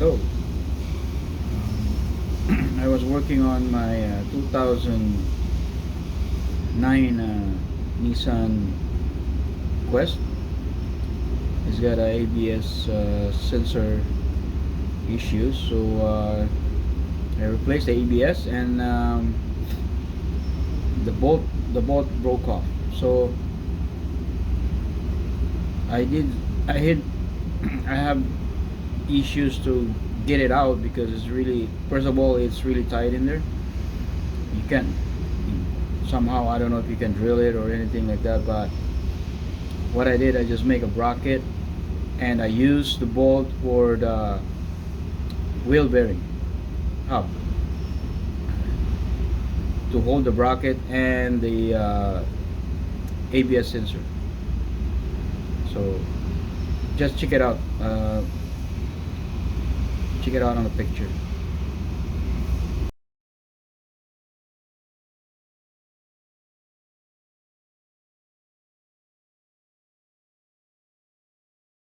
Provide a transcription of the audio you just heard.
ago. I was working on my 2009 Nissan Quest. It's got a ABS sensor issues, so I replaced the ABS, and the bolt broke off. So I did I had I have issues to get it out because it's really, first of all, it's really tight in there. You can somehow, I don't know if you can drill it or anything like that, but what I did, I just make a bracket, and I used the bolt for the wheel bearing hub to hold the bracket and the ABS sensor. So just check it out on the picture.